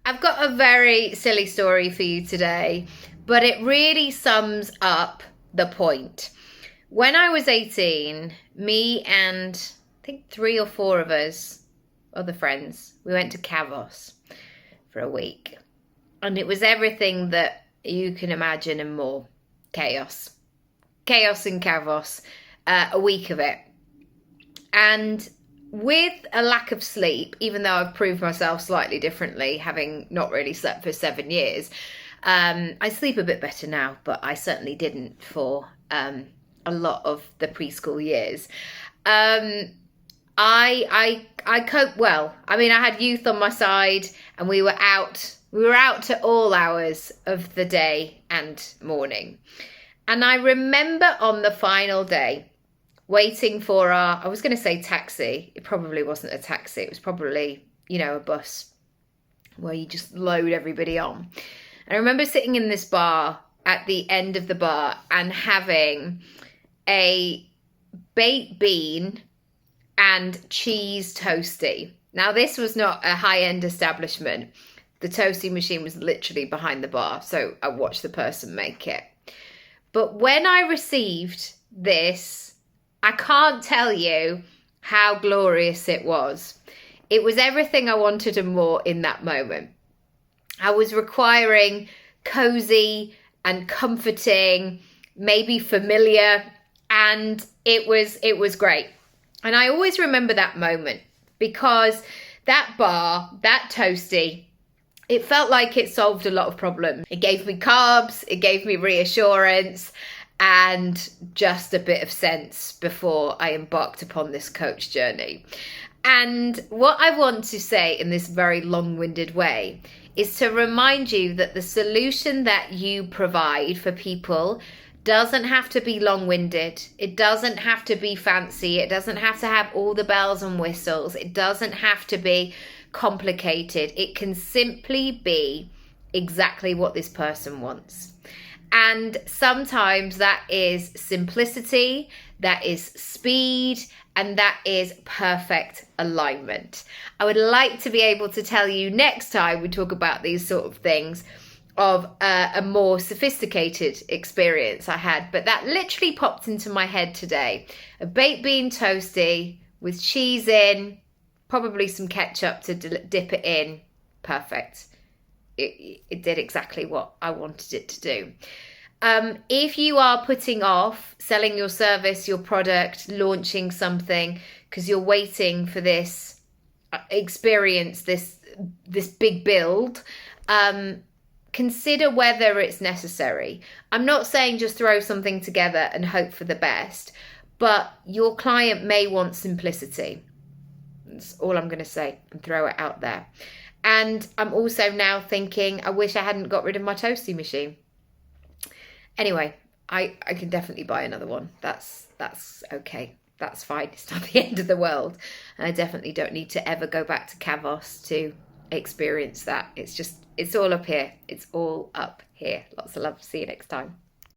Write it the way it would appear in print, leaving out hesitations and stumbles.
I've got a very silly story for you today, but it really sums up the point. When I was 18, me and I think 3 or 4 of us, other friends, we went to Kavos for a week. And it was everything that you can imagine and more. Chaos. Chaos in Kavos. A week of it. And with a lack of sleep, even though I've proved myself slightly differently, having not really slept for 7 years, I sleep a bit better now, but I certainly didn't for a lot of the preschool years. I cope well. I mean, I had youth on my side, and we were out. We were out to all hours of the day and morning. And I remember on the final day, waiting for I was going to say taxi. It probably wasn't a taxi. It was probably, a bus where you just load everybody on. And I remember sitting in this bar at the end of the bar and having a baked bean and cheese toastie. Now, this was not a high-end establishment. The toastie machine was literally behind the bar, so I watched the person make it. But when I received this, I can't tell you how glorious it was. It was everything I wanted and more in that moment. I was requiring cozy and comforting, maybe familiar, and it was great. And I always remember that moment because that bar, that toastie, it felt like it solved a lot of problems. It gave me carbs, it gave me reassurance, and just a bit of sense before I embarked upon this coach journey. And what I want to say in this very long-winded way is to remind you that the solution that you provide for people doesn't have to be long-winded. It doesn't have to be fancy. It doesn't have to have all the bells and whistles. It doesn't have to be complicated. It can simply be exactly what this person wants. And sometimes that is simplicity, that is speed, and that is perfect alignment. I would like to be able to tell you next time we talk about these sort of things of a more sophisticated experience I had, but that literally popped into my head today. A baked bean toastie with cheese in, probably some ketchup to dip it in. Perfect. It did exactly what I wanted it to do. If you are putting off selling your service, your product, launching something because you're waiting for this experience, this big build, consider whether it's necessary. I'm not saying just throw something together and hope for the best, but your client may want simplicity. That's all I'm going to say and throw it out there. And I'm also now thinking, I wish I hadn't got rid of my toastie machine. Anyway, I can definitely buy another one. That's okay. That's fine. It's not the end of the world. And I definitely don't need to ever go back to Kavos to experience that. It's all up here. It's all up here. Lots of love. See you next time.